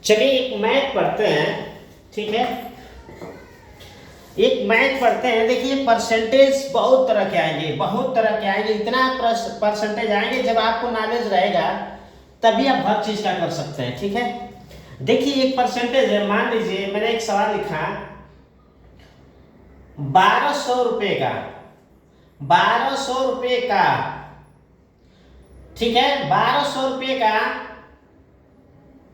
चलिए एक मैथ पढ़ते हैं। ठीक है, एक मैथ पढ़ते हैं। देखिए परसेंटेज बहुत तरह के आएंगे, बहुत तरह के आएंगे। इतना परसेंटेज आएंगे, जब आपको नॉलेज रहेगा तभी आप हर चीज का कर सकते हैं। ठीक है, देखिए एक परसेंटेज है। मान लीजिए मैंने एक सवाल लिखा 1200 रुपए का, 1200 रुपए का। ठीक है, 1200 रुपए का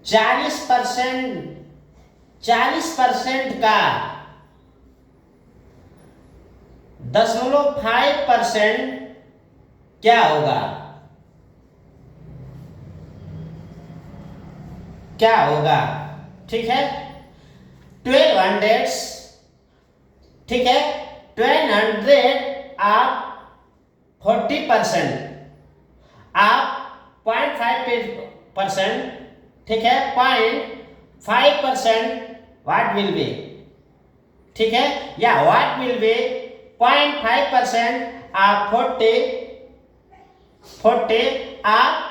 40% 40% का 0.5% क्या होगा? क्या होगा? ठीक है, 1200। ठीक है, 1200 आप 40%, आप 0.5%। ठीक है, 0.5% व्हाट विल बी? ठीक है, या व्हाट विल बी 0.5% आप 40 आप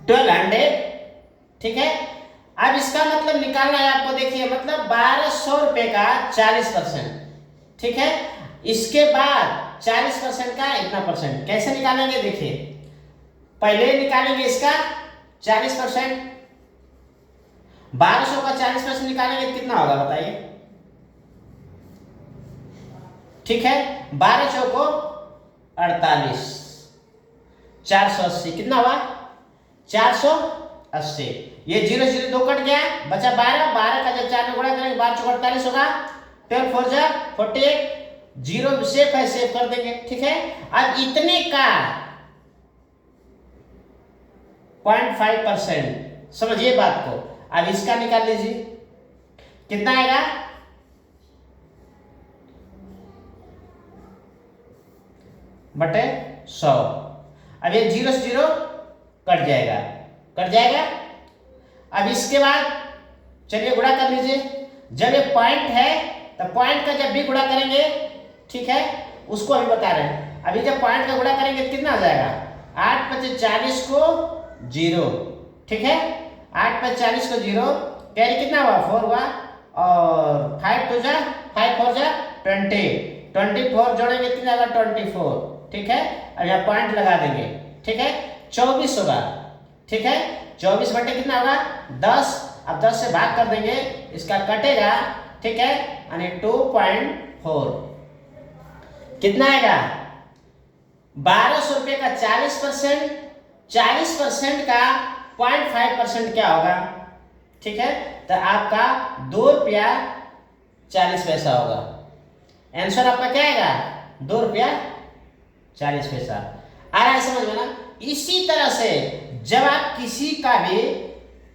1200। ठीक है, अब इसका मतलब निकालना है आपको। देखिए मतलब 1200 रुपए का 40%। ठीक है, इसके बाद 40% का इतना परसेंट कैसे निकालेंगे? देखिए पहले निकालेंगे इसका 40%। 1200 का 40% निकालेंगे तो कितना होगा बताइए? ठीक है, 12 चौको 48, 480 कितना हुआ? 480। ये 0 0 2 कट गया, बचा 12। 12 का जब 4 में गुणा करेंगे 12 चौको 48 होगा। 12 4 जा 48, 0 सेफ है, सेव कर देंगे। ठीक है, अब इतने का 0.5% समझिए बात को। अब इसका निकाल लीजिए, कितना आएगा? बटे 100। अब ये 0 से 0 कट जाएगा, कट जाएगा। अब इसके बाद चलिए गुणा कर लीजिए। जब ये पॉइंट है तो पॉइंट का जब भी गुणा करेंगे, ठीक है, उसको अभी बता रहे हैं। अभी जब पॉइंट का गुणा करेंगे तो कितना आ जाएगा? 8 × 40 को 0। ठीक है, 8 × 40 को 0, कैरी कितना हुआ? 4 हुआ। और 5 2 जा 5 4 जा 20, 24 जोड़ेंगे कितना आएगा? 24। ठीक है, अब यहाँ पॉइंट लगा देंगे। ठीक है, 24 होगा। ठीक है, 24 बटे कितना होगा? 10। अब 10 से भाग कर देंगे, इसका कटेगा। ठीक है, यानी 2.4 कितना आएगा? 1200 रुपए का 40%, 40% का 0.5% क्या होगा? ठीक है, तो आपका 2 रुपया 40 पैसा होगा। आंसर आपका क्या आएगा? 2 रुपया 40 पैसा। आ रहा है समझ में ना? इसी तरह से जब आप किसी का भी,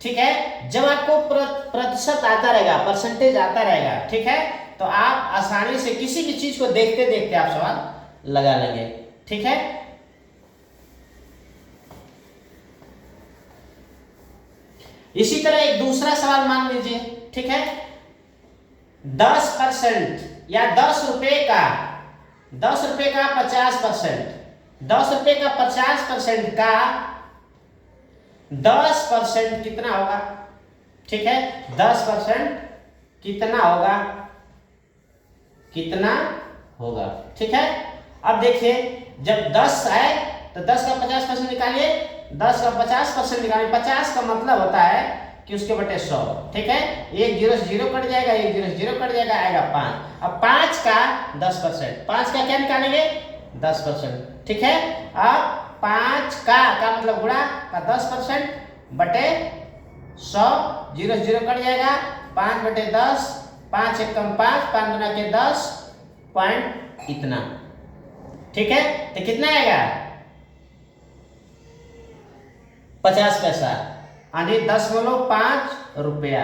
ठीक है, जब आपको प्रतिशत आता रहेगा, परसेंटेज आता रहेगा, ठीक है, तो आप आसानी से किसी भी चीज को देखते देखते आप सवाल लगा लेंगे। ठीक है, इसी तरह एक दूसरा सवाल मान लीजिए। ठीक है, 10% या 10 रुपए का 50%, 10 रुपए का 50% का 10% कितना होगा? ठीक है, 10% कितना होगा? कितना होगा? ठीक है, अब देखिए जब 10 है तो 10 का 50% निकालिए। 10 का 50% निकालिए। 50 का मतलब होता है कि उसके बटे 100। ठीक है, एक 0 से 0 कट जाएगा, एक 0 से 0 कट जाएगा, आएगा 5। अब 5 का 10%, 5 का क्या निकालेंगे? 10%। ठीक है, अब 5 का मतलब गुणा का 10% बटे 100, 0 से 0 कट जाएगा, 5 बटे 10, 5 1 कम 5, 5 गुना के 10 पॉइंट इतना। ठीक है, तो कितना आएगा? 50 पैसा, यानी 10.5 रुपया।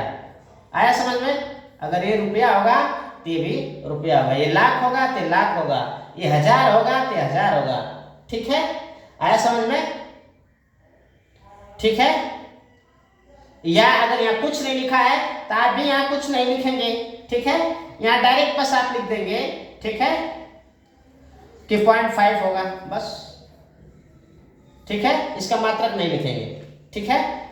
आया समझ में? अगर ये रुपया होगा तो ये भी रुपया होगा, ये लाख होगा तो लाख होगा, ये 1000 होगा तो 1000 होगा। ठीक है, आया समझ में? ठीक है, या अगर यहाँ कुछ नहीं लिखा है तो आप भी यहाँ कुछ नहीं लिखेंगे। ठीक है, यहाँ डायरेक्ट बस आप लिख देंगे। ठीक है, कि 0.5 होगा बस। ठीक है, इसका मात्रक नहीं लिखेंगे। ठीक है।